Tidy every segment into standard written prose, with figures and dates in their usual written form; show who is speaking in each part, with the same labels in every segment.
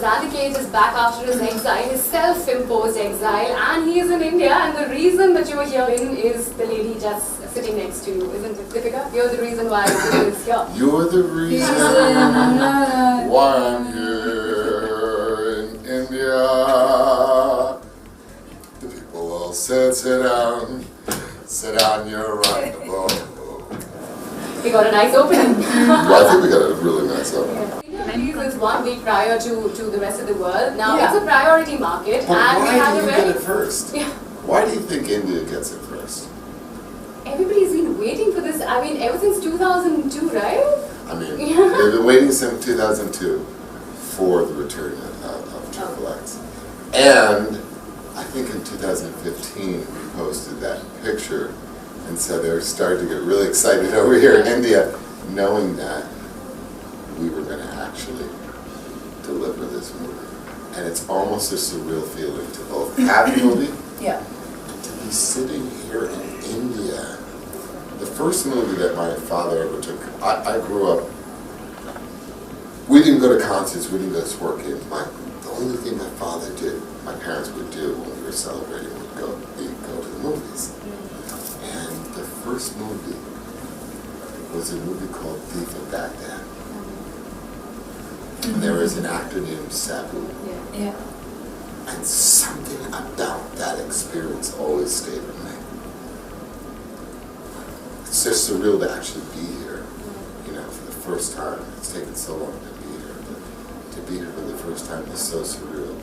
Speaker 1: Xander is back after his exile, his self-imposed exile, and he is in India, and the reason that you are here in is the lady just sitting next to you, isn't it, Deepika? You're the reason why he is here.
Speaker 2: You're the reason why I'm here in India. The people all said, sit down, you're right.
Speaker 1: We got a nice opening.
Speaker 2: I think we got a really nice opening.
Speaker 1: India is 1 week prior to the rest of the world. Now it's a priority market,
Speaker 2: but
Speaker 1: and we had
Speaker 2: why
Speaker 1: a
Speaker 2: do you
Speaker 1: very...
Speaker 2: get it first?
Speaker 1: Yeah.
Speaker 2: Why do you think India gets it first?
Speaker 1: Everybody's been waiting for this, I mean, ever since 2002, right?
Speaker 2: I mean, they've been waiting since 2002 for the return of XXX. And I think in 2015 we posted that picture, and so they were starting to get really excited over here in India, knowing that we were going to actually deliver this movie. And it's almost a surreal feeling to both have the movie, to be sitting here in India. The first movie that my father ever took, I grew up, we didn't go to concerts, we didn't go to sport games. The only thing my father did, my parents would do when we were celebrating would go to the movies. And the first movie was a movie called Thief of Baghdad. And there was an actor named Sabu. And something about that experience always stayed with me. It's just surreal to actually be here, you know, for the first time. It's taken so long to be here, but to be here for the first time is so surreal.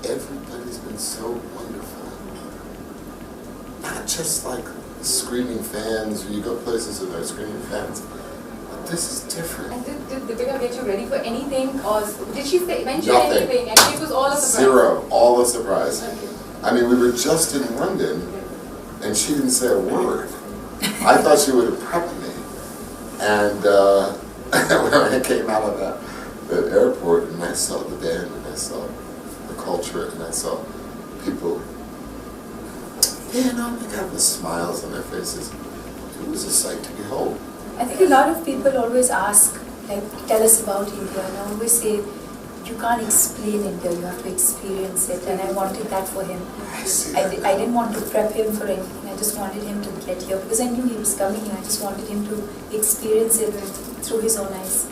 Speaker 2: Everybody's been so wonderful. Not just like screaming fans, you go places and they're screaming fans. But this is different.
Speaker 1: And did Deepika get you ready for anything? Or did she mention
Speaker 2: Nothing.
Speaker 1: anything? And it was all a surprise?
Speaker 2: Zero. All a surprise.
Speaker 1: Okay.
Speaker 2: I mean, we were just in London and she didn't say a word. I thought she would have prepped me. And when I came out of that airport and I saw the band and I saw the culture and I saw people, you know, they got the smiles on their faces. It was a sight to behold.
Speaker 3: I think a lot of people always ask, like, tell us about India, and I always say, you can't explain India, you have to experience it, and I wanted that for him. I didn't want to prep him for anything, I just wanted him to get here, because I knew he was coming here, I just wanted him to experience it through his own eyes.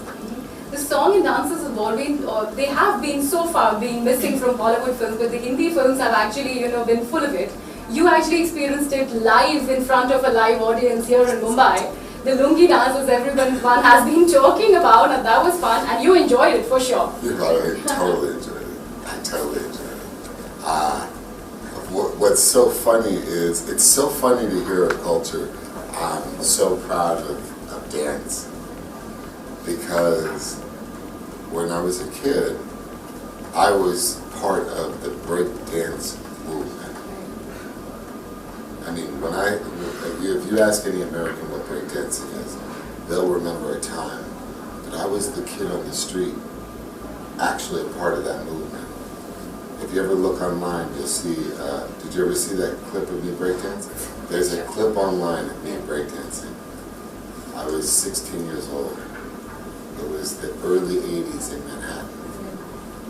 Speaker 1: The song and dances have always, they have been so far being missing from Bollywood films, but the Hindi films have actually, you know, been full of it. You actually experienced it live in front of a live audience here in Mumbai. The lungi dances everyone has been talking about, and that was fun, and you enjoyed it for sure.
Speaker 2: I totally enjoyed it. I totally enjoyed it. What's so funny is, it's so funny to hear a culture. I'm so proud of dance, because when I was a kid, I was part of the break dance movement. I mean, if you ask any American what breakdancing is, they'll remember a time. But I was the kid on the street, actually a part of that movement. If you ever look online, you'll see, did you ever see that clip of me breakdancing? There's a clip online of me breakdancing. I was 16 years old. It was the early 80s in Manhattan.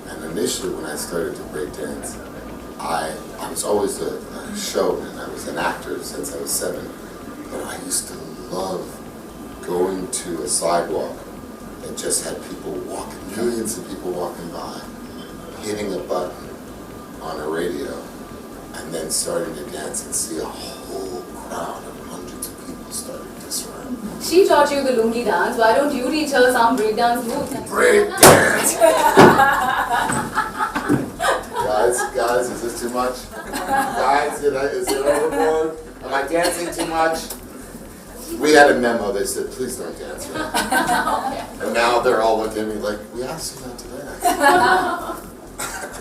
Speaker 2: And initially when I started to breakdance, I was always a showman. I was an actor since I was 7. But I used to love going to a sidewalk that just had people walking, millions of people walking by, hitting a button on a radio, and then starting to dance and see a whole crowd of hundreds of people starting to surround.
Speaker 1: She taught you the lungi dance. Why don't you teach her some breakdance moves?
Speaker 2: Breakdance! Guys, is this too much? Guys, is it overboard? Am I dancing too much? We had a memo, they said, please don't dance right. And now they're all looking at me like, we asked you not to dance.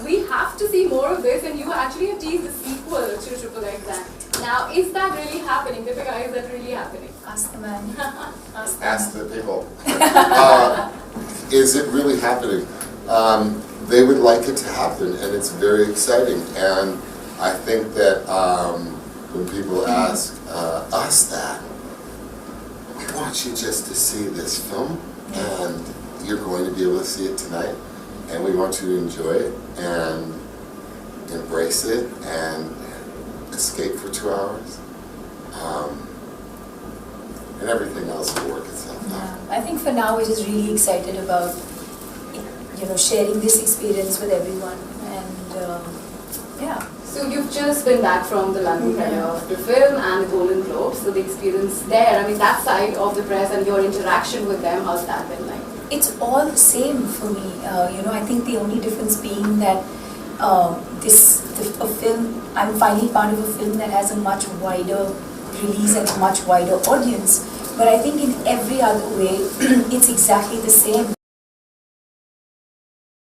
Speaker 1: We have to see more of this, and you actually have teased the sequel to XXX. Now, is that really happening? Deepika, is that really happening?
Speaker 3: Ask the man.
Speaker 2: Ask the people. Is it really happening? They would like it to happen, and it's very exciting. And I think that when people ask us that, we want you just to see this film, and you're going to be able to see it tonight. and we want you to enjoy it and embrace it and escape for 2 hours. And everything else will work itself out.
Speaker 3: Yeah. I think for now we're just really excited about, sharing this experience with everyone, and yeah.
Speaker 1: So you've just been back from the London premiere of the film and the Golden Globes, so the experience there, I mean that side of the press and your interaction with them, how's that been like?
Speaker 3: It's all the same for me. I think the only difference being that a film, I'm finally part of a film that has a much wider release and a much wider audience. But I think in every other way, it's exactly the same.